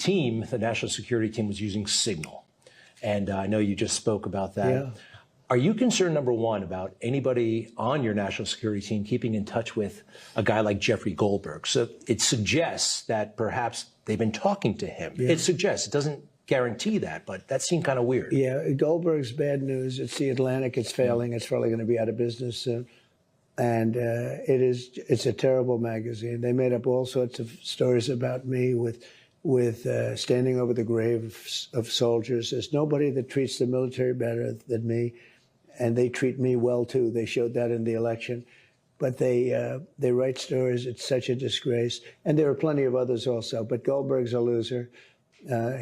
team, the national security team, was using Signal. And I know you just spoke about that. Yeah. Are you concerned, number one, about anybody on your national security team keeping in touch with a guy like Jeffrey Goldberg? So it suggests that perhaps they've been talking to him. Yeah. It suggests, it doesn't guarantee that, but that seemed kind of weird. Yeah, Goldberg's bad news. It's the Atlantic. It's failing. It's probably going to be out of business soon. And it's a terrible magazine. They made up all sorts of stories about me with standing over the grave of soldiers. There's nobody that treats the military better than me, and they treat me well too. They showed that in the election. But they write stories. It's such a disgrace. And there are plenty of others also. But Goldberg's a loser.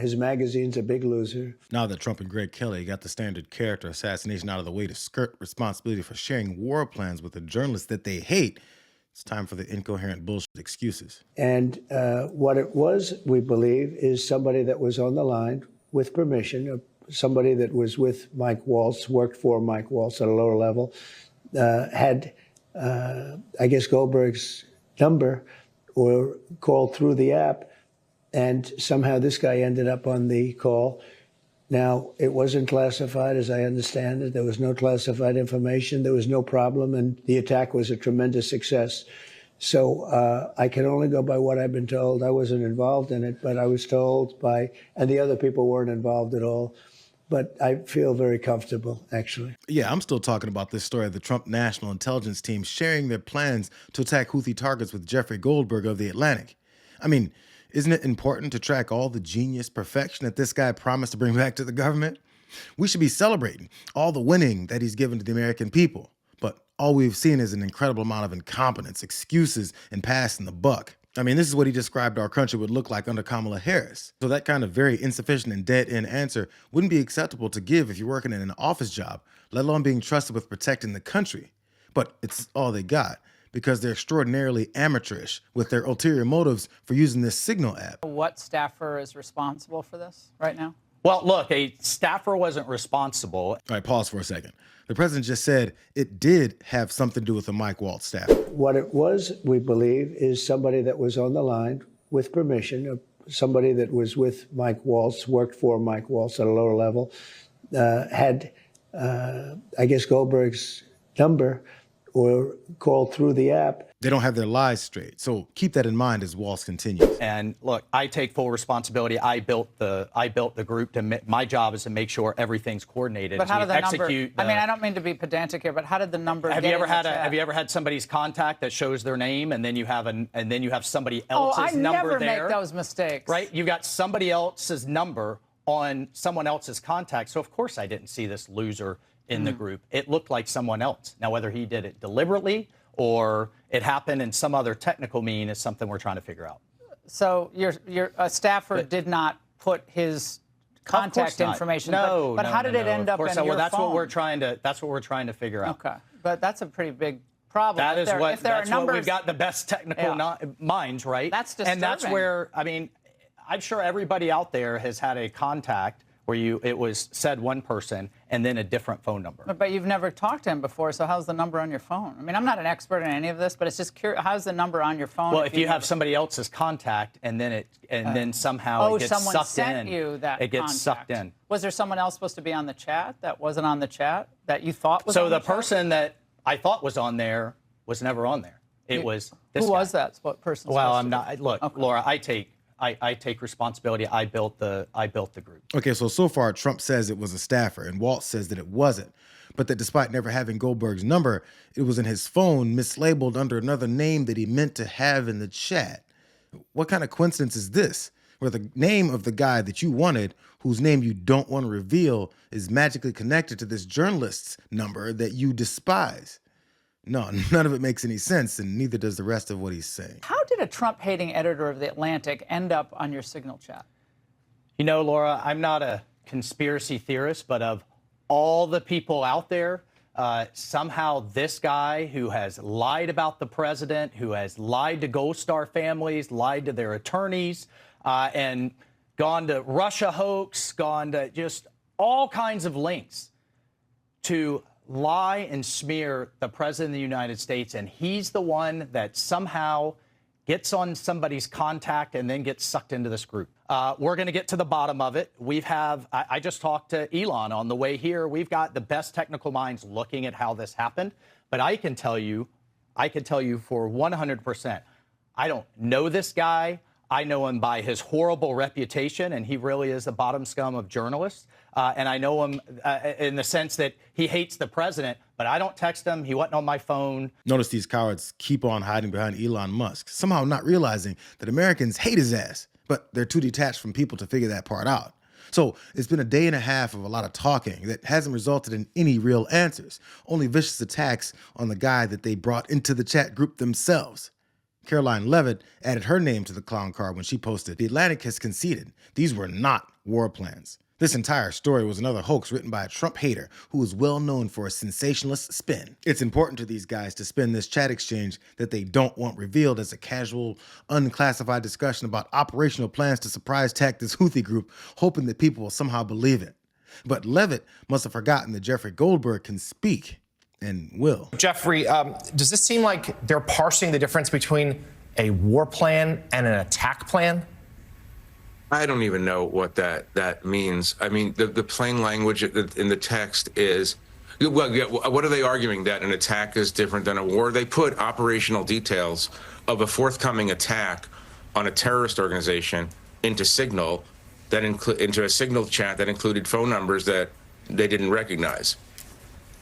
His magazine's a big loser. Now that Trump and Greg Kelly got the standard character assassination out of the way to skirt responsibility for sharing war plans with a journalist that they hate, it's time for the incoherent bullshit excuses. And what it was, we believe, is somebody that was on the line with permission, somebody that was with Mike Waltz, worked for Mike Waltz at a lower level, had, I guess, Goldberg's number or called through the app. And somehow this guy ended up on the call. Now, it wasn't classified, as I understand it. There was no classified information. There was no problem. And the attack was a tremendous success. So I can only go by what I've been told. I wasn't involved in it, but I was told by, and the other people weren't involved at all. But I feel very comfortable, actually. Yeah, I'm still talking about this story of the Trump National Intelligence Team sharing their plans to attack Houthi targets with Jeffrey Goldberg of The Atlantic. I mean, isn't it important to track all the genius perfection that this guy promised to bring back to the government? We should be celebrating all the winning that he's given to the American people. But all we've seen is an incredible amount of incompetence, excuses, and passing the buck. I mean, this is what he described our country would look like under Kamala Harris. So that kind of very insufficient and dead-end answer wouldn't be acceptable to give if you're working in an office job, let alone being trusted with protecting the country. But it's all they got, because they're extraordinarily amateurish with their ulterior motives for using this Signal app. What staffer is responsible for this right now? Well, look, a staffer wasn't responsible. All right, pause for a second. The president just said it did have something to do with the Mike Waltz staff. What it was, we believe, is somebody that was on the line with permission, somebody that was with Mike Waltz, worked for Mike Waltz at a lower level, had, I guess, Goldberg's number or called through the app. They don't have their lies straight. So keep that in mind as Waltz continues. And look, I take full responsibility. I built the group. My job is to make sure everything's coordinated. But how did the execute number? I mean, I don't mean to be pedantic here, but how did the number? Have you ever had somebody's contact that shows their name, and then you have somebody else's number there? I never make those mistakes. Right? You got somebody else's number on someone else's contact. So of course I didn't see this loser in the group. It looked like someone else. Now, whether he did it deliberately or it happened in some other technical mean is something we're trying to figure out. So your staffer did not put his contact information. No, but how did it end up in your phone? Well, that's what we're trying to figure out. Okay, but that's a pretty big problem. That's what we've got the best technical minds, right? That's disturbing. And that's where, I mean, I'm sure everybody out there has had a contact where it was said one person and then a different phone number. But you've never talked to him before, so how's the number on your phone? I mean, I'm not an expert in any of this, but it's just curious. How's the number on your phone? Well, if you have somebody else's contact and then somehow it gets someone sucked sent in, you that it gets contact. Sucked in. Was there someone else supposed to be on the chat that wasn't on the chat that you thought was on the chat? So the person that I thought was on there was never on there. It was this Who guy. was that? What person? Well, I'm not. Look, okay. Laura, I take responsibility. I built the group. Okay, so far Trump says it was a staffer and Waltz says that it wasn't, but that despite never having Goldberg's number, it was in his phone mislabeled under another name that he meant to have in the chat. What kind of coincidence is this, where the name of the guy that you wanted, whose name you don't want to reveal, is magically connected to this journalist's number that you despise? No, none of it makes any sense, and neither does the rest of what he's saying. How did a Trump-hating editor of The Atlantic end up on your Signal chat? You know, Laura, I'm not a conspiracy theorist, but of all the people out there, somehow this guy who has lied about the president, who has lied to Gold Star families, lied to their attorneys, and gone to Russia hoax, gone to just all kinds of links to lie and smear the president of the United States, and he's the one that somehow gets on somebody's contact and then gets sucked into this group. We're going to get to the bottom of it. I just talked to Elon on the way here. We've got the best technical minds looking at how this happened. But I can tell you for 100%, I don't know this guy. I know him by his horrible reputation, and he really is the bottom scum of journalists. And I know him in the sense that he hates the president, but I don't text him. He wasn't on my phone. Notice these cowards keep on hiding behind Elon Musk, somehow not realizing that Americans hate his ass, but they're too detached from people to figure that part out. So it's been a day and a half of a lot of talking that hasn't resulted in any real answers, only vicious attacks on the guy that they brought into the chat group themselves. Caroline Levitt added her name to the clown card when she posted, "The Atlantic has conceded. These were not war plans." This entire story was another hoax written by a Trump hater who is well known for a sensationalist spin. It's important to these guys to spin this chat exchange that they don't want revealed as a casual, unclassified discussion about operational plans to surprise attack this Houthi group, hoping that people will somehow believe it. But Levitt must have forgotten that Jeffrey Goldberg can speak and will. Jeffrey, does this seem like they're parsing the difference between a war plan and an attack plan? I don't even know what that means. I mean, the plain language in the text is, well, yeah, what are they arguing? That an attack is different than a war? They put operational details of a forthcoming attack on a terrorist organization into Signal, into a Signal chat that included phone numbers that they didn't recognize.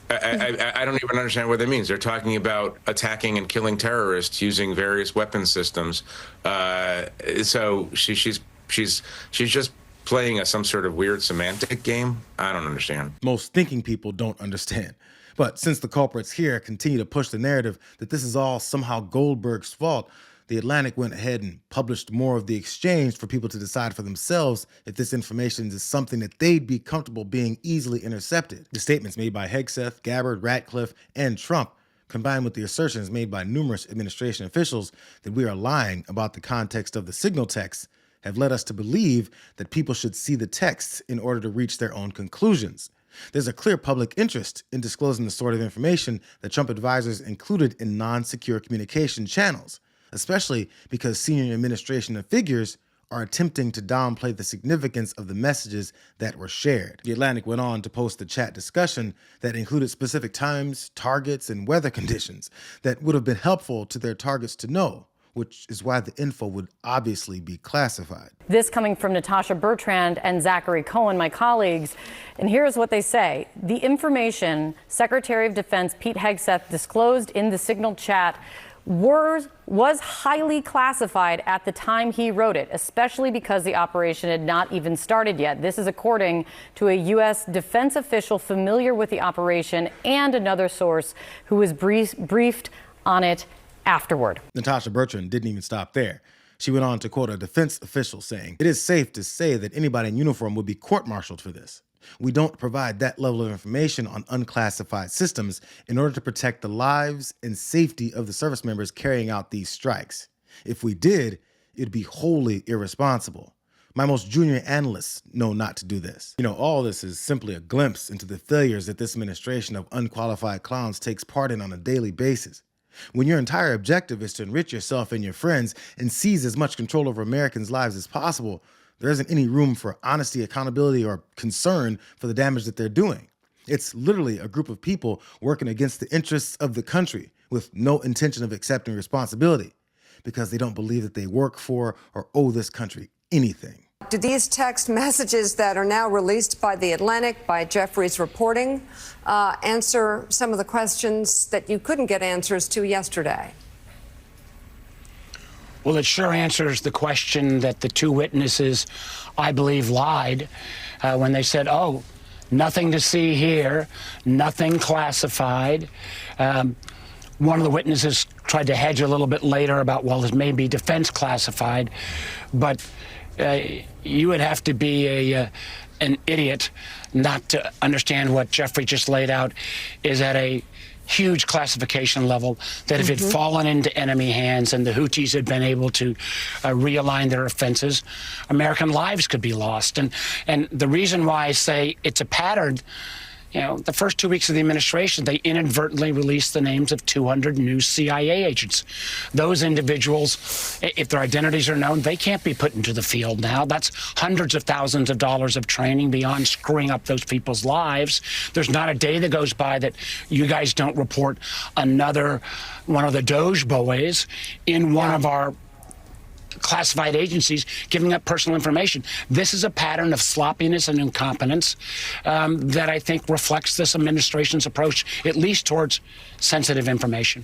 I don't even understand what that means. They're talking about attacking and killing terrorists using various weapon systems. So she's just playing some sort of weird semantic game. I don't understand. Most thinking people don't understand. But since the culprits here continue to push the narrative that this is all somehow Goldberg's fault, the Atlantic went ahead and published more of the exchange for people to decide for themselves if this information is something that they'd be comfortable being easily intercepted. The statements made by Hegseth, Gabbard, Ratcliffe, and Trump, combined with the assertions made by numerous administration officials that we are lying about the context of the Signal text, have led us to believe that people should see the texts in order to reach their own conclusions. There's a clear public interest in disclosing the sort of information that Trump advisors included in non-secure communication channels, especially because senior administration figures are attempting to downplay the significance of the messages that were shared. The Atlantic went on to post the chat discussion that included specific times, targets, and weather conditions that would have been helpful to their targets to know, which is why the info would obviously be classified. This coming from Natasha Bertrand and Zachary Cohen, my colleagues. And here's what they say. The information Secretary of Defense Pete Hegseth disclosed in the Signal chat was highly classified at the time he wrote it, especially because the operation had not even started yet. This is according to a U.S. defense official familiar with the operation and another source who was briefed on it afterward. Natasha Bertrand didn't even stop there. She went on to quote a defense official saying, "It is safe to say that anybody in uniform would be court-martialed for this. We don't provide that level of information on unclassified systems in order to protect the lives and safety of the service members carrying out these strikes. If we did, it'd be wholly irresponsible. My most junior analysts know not to do this." You know, all this is simply a glimpse into the failures that this administration of unqualified clowns takes part in on a daily basis. When your entire objective is to enrich yourself and your friends and seize as much control over Americans' lives as possible, there isn't any room for honesty, accountability, or concern for the damage that they're doing. It's literally a group of people working against the interests of the country with no intention of accepting responsibility because they don't believe that they work for or owe this country anything. Do these text messages that are now released by The Atlantic, by Jeffrey's reporting, answer some of the questions that you couldn't get answers to yesterday? Well, it sure answers the question that the two witnesses, I believe, lied when they said, oh, nothing to see here, nothing classified. One of the witnesses tried to hedge a little bit later about, well, this may be defense classified, but you would have to be an idiot not to understand what Jeffrey just laid out is at a huge classification level, that if it had fallen into enemy hands and the Houthis had been able to realign their offenses, American lives could be lost. And the reason why I say it's a pattern the first 2 weeks of the administration, they inadvertently released the names of 200 new CIA agents. Those individuals, if their identities are known, they can't be put into the field now. That's hundreds of thousands of dollars of training beyond screwing up those people's lives. There's not a day that goes by that you guys don't report another one of the Doge boys in one of our classified agencies giving up personal information. This is a pattern of sloppiness and incompetence that I think reflects this administration's approach, at least towards sensitive information.